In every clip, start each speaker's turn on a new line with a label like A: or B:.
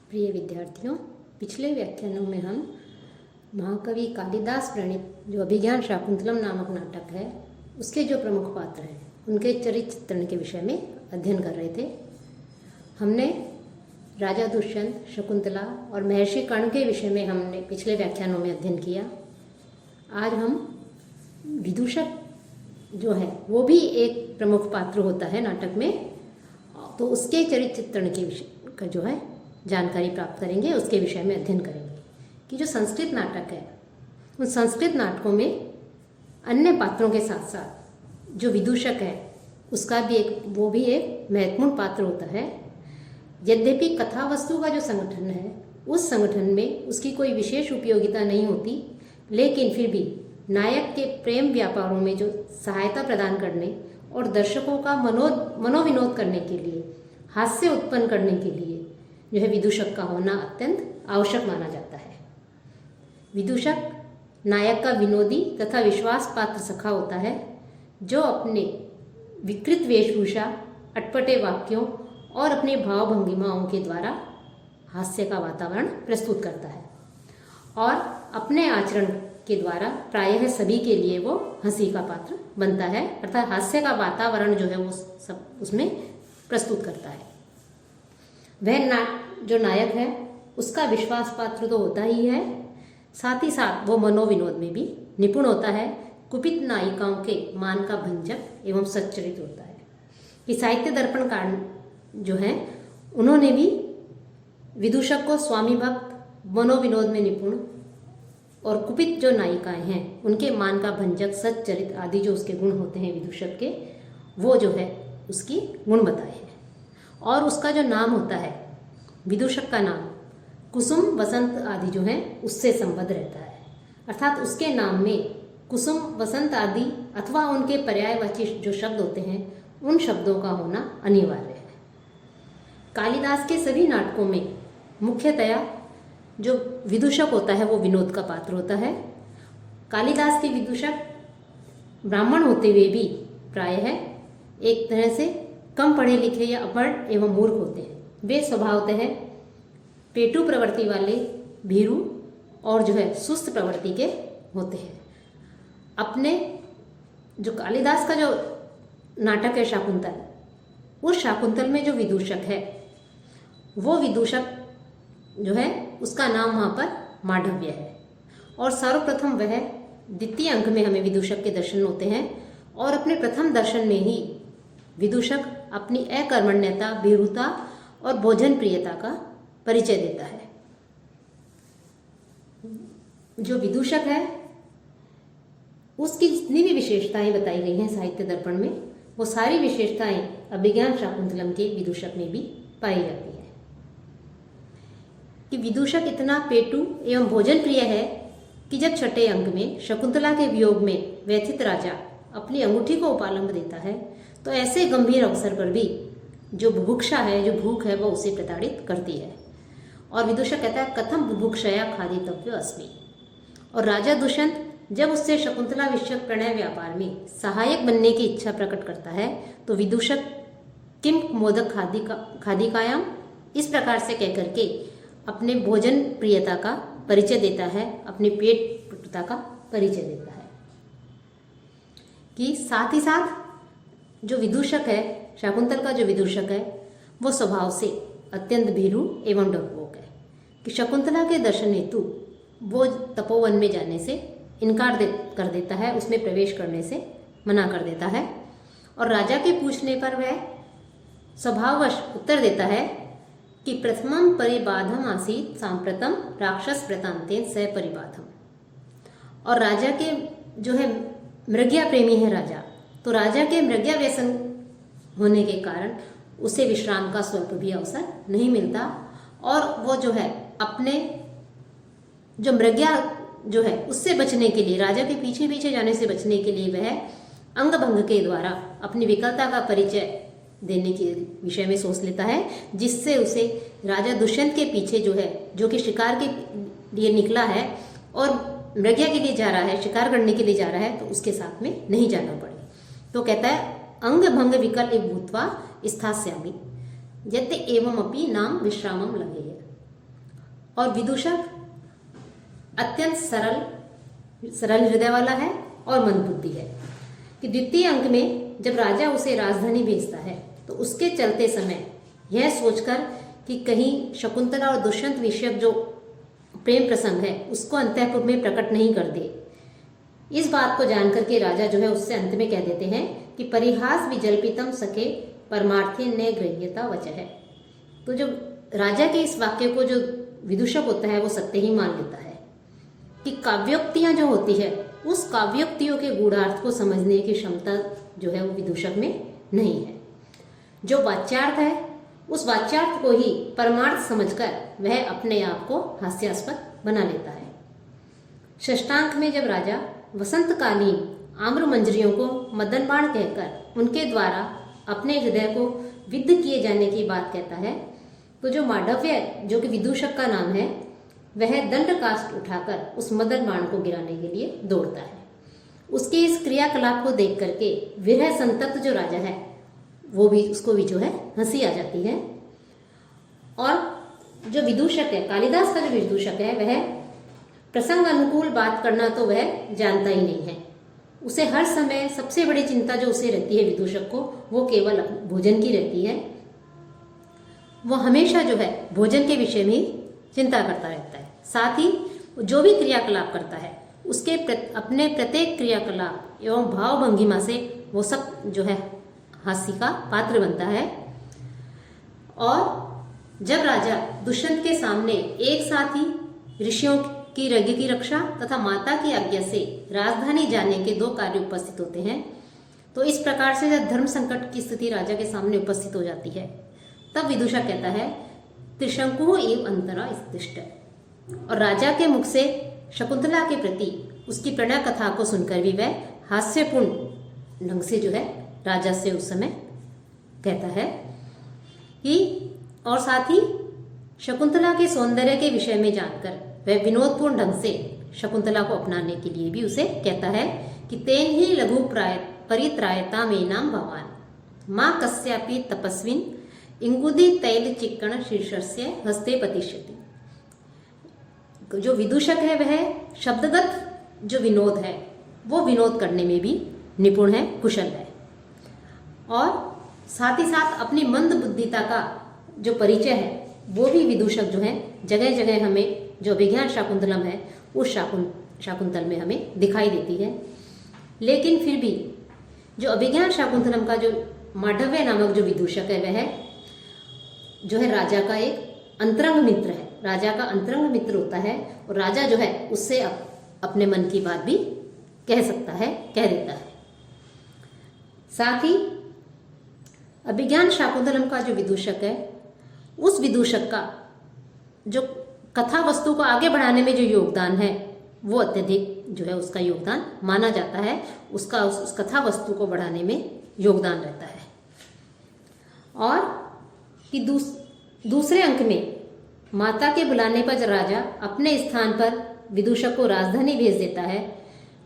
A: प्रिय विद्यार्थियों, पिछले व्याख्यानों में हम महाकवि कालिदास प्रणीत जो अभिज्ञान शाकुंतलम नामक नाटक है उसके जो प्रमुख पात्र हैं उनके चरित्र चित्रण के विषय में अध्ययन कर रहे थे। हमने राजा दुष्यंत, शकुंतला और महर्षि कर्ण के विषय में हमने पिछले व्याख्यानों में अध्ययन किया। आज हम विदूषक जो है वो भी एक प्रमुख पात्र होता है नाटक में, तो उसके चरित्र चित्रण के विषय का जो है जानकारी प्राप्त करेंगे, उसके विषय में अध्ययन करेंगे कि जो संस्कृत नाटक है उन संस्कृत नाटकों में अन्य पात्रों के साथ साथ जो विदूषक है उसका भी एक महत्वपूर्ण पात्र होता है। यद्यपि कथा वस्तु का जो संगठन है उस संगठन में उसकी कोई विशेष उपयोगिता नहीं होती, लेकिन फिर भी नायक के प्रेम व्यापारों में जो सहायता प्रदान करने और दर्शकों का मनोविनोद करने के लिए, हास्य उत्पन्न करने के लिए जो है विदूषक का होना अत्यंत आवश्यक माना जाता है। विदूषक नायक का विनोदी तथा विश्वास पात्र सखा होता है जो अपने विकृत वेशभूषा, अटपटे वाक्यों और अपने भाव भंगिमाओं के द्वारा हास्य का वातावरण प्रस्तुत करता है और अपने आचरण के द्वारा प्रायः सभी के लिए वो हंसी का पात्र बनता है, अर्थात हास्य का वातावरण जो है वो सब उसमें प्रस्तुत करता है। वह जो नायक है उसका विश्वास पात्र तो होता ही है, साथ ही साथ वो मनोविनोद में भी निपुण होता है। कुपित नायिकाओं के मान का भंजक एवं सच्चरित होता है। कि साहित्य दर्पण कारण जो है उन्होंने भी विदूषक को स्वामी भक्त, मनोविनोद में निपुण और कुपित जो नायिकाएं हैं उनके मान का भंजक, सच्चरित आदि जो उसके गुण होते हैं विदूषक के, वो जो है उसकी गुण बताए हैं। और उसका जो नाम होता है विदूषक का नाम कुसुम, वसंत आदि जो है उससे संबद्ध रहता है, अर्थात उसके नाम में कुसुम, वसंत आदि अथवा उनके पर्यायवाची जो शब्द होते हैं उन शब्दों का होना अनिवार्य है। कालिदास के सभी नाटकों में मुख्यतया जो विदूषक होता है वो विनोद का पात्र होता है। कालिदास के विदूषक ब्राह्मण होते हुए भी प्रायः एक तरह से कम पढ़े लिखे या अपढ़ एवं मूर्ख होते हैं। वे स्वभावतः पेटू प्रवृत्ति वाले, भीरू और जो है सुस्त प्रवृत्ति के होते हैं। अपने जो कालिदास का जो नाटक है शाकुंतल, उस शाकुंतल में जो विदूषक है वो विदूषक जो है उसका नाम वहाँ पर मांडव्य है और सर्वप्रथम वह द्वितीय अंक में हमें विदूषक के दर्शन होते हैं और अपने प्रथम दर्शन में ही विदूषक अपनी अकर्मण्यता, भीरुता और भोजन प्रियता का परिचय देता है। जो विदूषक है उसकी जितनी भी विशेषताएं बताई गई हैं साहित्य दर्पण में, वो सारी विशेषताएं अभिज्ञान शाकुंतलम के विदूषक में भी पाई जाती हैं। कि विदूषक इतना पेटू एवं भोजन प्रिय है कि जब छठे अंक में शकुंतला के वियोग में व्यथित राजा अपनी अंगूठी को उपालंब देता है तो ऐसे गंभीर अवसर पर भी जो बुभुक्षा है, जो भूख है, वो उसे प्रताड़ित करती है। और विदूषक कहता है कथम बुभुक्षया खादितव्यो अस्मि। और राजा दुष्यंत जब उससे शकुंतला विषयक प्रणय व्यापार में सहायक बनने की इच्छा प्रकट करता है तो विदूषक किम मोदक खादिकायाम इस प्रकार से कह करके अपने भोजन प्रियता का परिचय देता है, अपने पेट पुटता का परिचय देता है। कि साथ ही साथ जो विदूषक है, शाकुंतल का जो विदूषक है वो स्वभाव से अत्यंत भीरू एवं डरपोक है। कि शकुंतला के दर्शन हेतु वो तपोवन में जाने से इनकार कर देता है, उसमें प्रवेश करने से मना कर देता है और राजा के पूछने पर वह स्वभाववश उत्तर देता है कि प्रथमम परिबाधम आसीत सांप्रतम राक्षस प्रतांतेन स परिबाधम। और राजा के जो है मृग्या प्रेमी है राजा, तो राजा के मृग्या व्यसन होने के कारण उसे विश्राम का स्वल्प भी अवसर नहीं मिलता और वो जो है अपने जो मृग्या जो है उससे बचने के लिए, राजा के पीछे पीछे जाने से बचने के लिए वह अंग भंग के द्वारा अपनी विकलता का परिचय देने के विषय में सोच लेता है, जिससे उसे राजा दुष्यंत के पीछे जो है, जो कि शिकार के लिए निकला है और मृग्या के लिए जा रहा है, शिकार करने के लिए जा रहा है, तो उसके साथ में नहीं जाना पड़े। तो कहता है अंग भंग विकल भूत्वा स्थास्यामि यद्य एवं अपि नाम विश्रामम लगे। और विदूषक अत्यंत सरल हृदय वाला है और मंदबुद्धि है। कि द्वितीय अंक में जब राजा उसे राजधानी भेजता है तो उसके चलते समय यह सोचकर कि कहीं शकुंतला और दुष्यंत विषयक जो प्रेम प्रसंग है उसको अंतःपुर में प्रकट नहीं कर दे। इस बात को जानकर के राजा जो है उससे अंत में कह देते हैं कि परिहास विजल्पितम सखे परमार्थे न गृह्यता वचः है। तो जो राजा के इस वाक्य को जो विदूषक होता है वो सत्य ही मान लेता है कि काव्योक्तियां जो होती है उस काव्योक्तियों के गूढ़ार्थ को समझने की क्षमता जो है वो विदूषक में नहीं है। जो वाच्यार्थ है उस वाच्यार्थ को ही परमार्थ समझकर वह अपने आप को हास्यास्पद बना लेता है। षष्ठांक में जब राजा वसंतकालीन आम्र मंजरियों को मदन बाण कहकर उनके द्वारा अपने हृदय को विद्ध किए जाने की बात कहता है तो जो मांडव्य जो कि विदूषक का नाम है वह दंड काष्ठ उठाकर उस मदन बाण को गिराने के लिए दौड़ता है। उसके इस क्रियाकलाप को देख करके विरह संतप्त जो राजा है वो भी उसको भी जो है हंसी आ जाती है। और जो विदूषक है कालिदास का जो विदूषक है वह प्रसंग अनुकूल बात करना तो वह जानता ही नहीं है। उसे हर समय सबसे बड़ी चिंता जो उसे रहती है विदूषक को वो केवल भोजन की रहती है। वो हमेशा जो है भोजन के विषय में ही चिंता करता रहता है। साथ ही जो भी क्रियाकलाप करता है उसके अपने प्रत्येक क्रियाकलाप एवं भाव भंगिमा से वो सब जो है हास्य का पात्र बनता है। और जब राजा दुष्यंत के सामने एक साथ ही ऋषियों की यज्ञ की रक्षा तथा माता की आज्ञा से राजधानी जाने के 2 कार्य उपस्थित होते हैं तो इस प्रकार से जब धर्म संकट की स्थिति राजा के सामने उपस्थित हो जाती है तब विदूषक कहता है त्रिशंकु एव अंतरा स्तिष्ठ। और राजा के मुख से शकुंतला के प्रति उसकी प्रणय कथा को सुनकर भी वह हास्यपूर्ण ढंग से जो है राजा से उस समय कहता है कि और साथ ही शकुंतला के सौंदर्य के विषय में जानकर वह विनोदपूर्ण ढंग से शकुंतला को अपनाने के लिए भी उसे कहता है कि तेन ही लघु परित्रायता में नाम भवान माँ कस्यापि तपस्विन इंगुदी तैल चिक्कण शीर्षस्य हस्ते पतिष्यति। जो विदूषक है वह शब्दगत जो विनोद है वो विनोद करने में भी निपुण है, कुशल है। और साथ ही साथ अपनी मंद बुद्धिता का जो परिचय है वो भी विदूषक जो है जगह जगह हमें जो अभिज्ञान शाकुंतलम है उस शाकुंतल में हमें दिखाई देती है। लेकिन फिर भी जो अभिज्ञान शाकुंतलम का जो मांडव्य नामक जो विदूषक है वह जो है राजा का एक अंतरंग मित्र है। राजा का अंतरंग मित्र होता है और राजा जो है उससे अपने मन की बात भी कह सकता है, कह देता है। साथ ही अभिज्ञान शाकुंतलम का जो विदूषक है उस विदूषक का जो कथा वस्तु को आगे बढ़ाने में जो योगदान है वो अत्यधिक जो है उसका योगदान माना जाता है। उसका उस कथा वस्तु को बढ़ाने में योगदान रहता है। और कि दूसरे अंक में माता के बुलाने पर राजा अपने स्थान पर विदूषक को राजधानी भेज देता है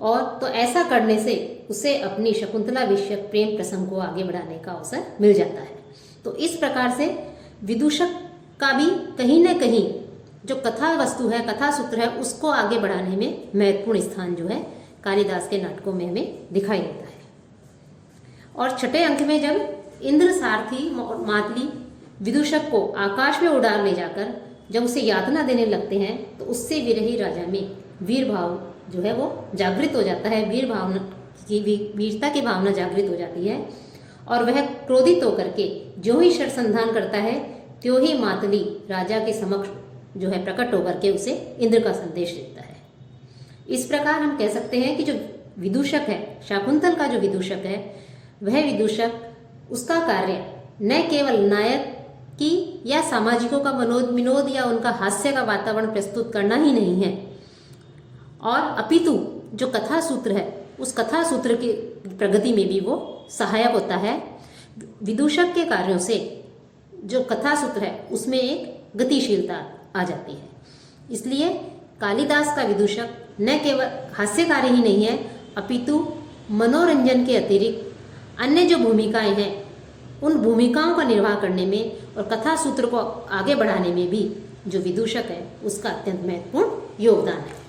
A: और तो ऐसा करने से उसे अपनी शकुंतला विषयक प्रेम प्रसंग को आगे बढ़ाने का अवसर मिल जाता है। तो इस प्रकार से विदूषक का भी कहीं न कहीं जो कथा वस्तु है, कथा सूत्र है, उसको आगे बढ़ाने में महत्वपूर्ण स्थान जो है कालिदास के नाटकों में हमें दिखाई देता है। और छठे अंक में जब इंद्र सारथी मातली विदूषक को आकाश में उड़ा ले जाकर जब उसे यातना देने लगते हैं तो उससे विरही राजा में वीर भाव जो है वो जागृत हो जाता है। वीरता की भावना जागृत हो जाती है और वह क्रोधित होकर के जो ही शरसंधान करता है त्यों ही मातली राजा के समक्ष जो है प्रकट होकर के उसे इंद्र का संदेश देता है। इस प्रकार हम कह सकते हैं कि जो विदूषक है, शाकुंतल का जो विदूषक है, वह विदूषक उसका कार्य न केवल नायक की या सामाजिकों का विनोद या उनका हास्य का वातावरण प्रस्तुत करना ही नहीं है और अपितु जो कथा सूत्र है उस कथा सूत्र की प्रगति में भी वो सहायक होता है। विदूषक के कार्यों से जो कथा सूत्र है उसमें एक गतिशीलता आ जाती है। इसलिए कालिदास का विदूषक न केवल हास्यकारी ही नहीं है अपितु मनोरंजन के अतिरिक्त अन्य जो भूमिकाएं हैं उन भूमिकाओं का निर्वाह करने में और कथा सूत्र को आगे बढ़ाने में भी जो विदूषक है उसका अत्यंत महत्वपूर्ण योगदान है।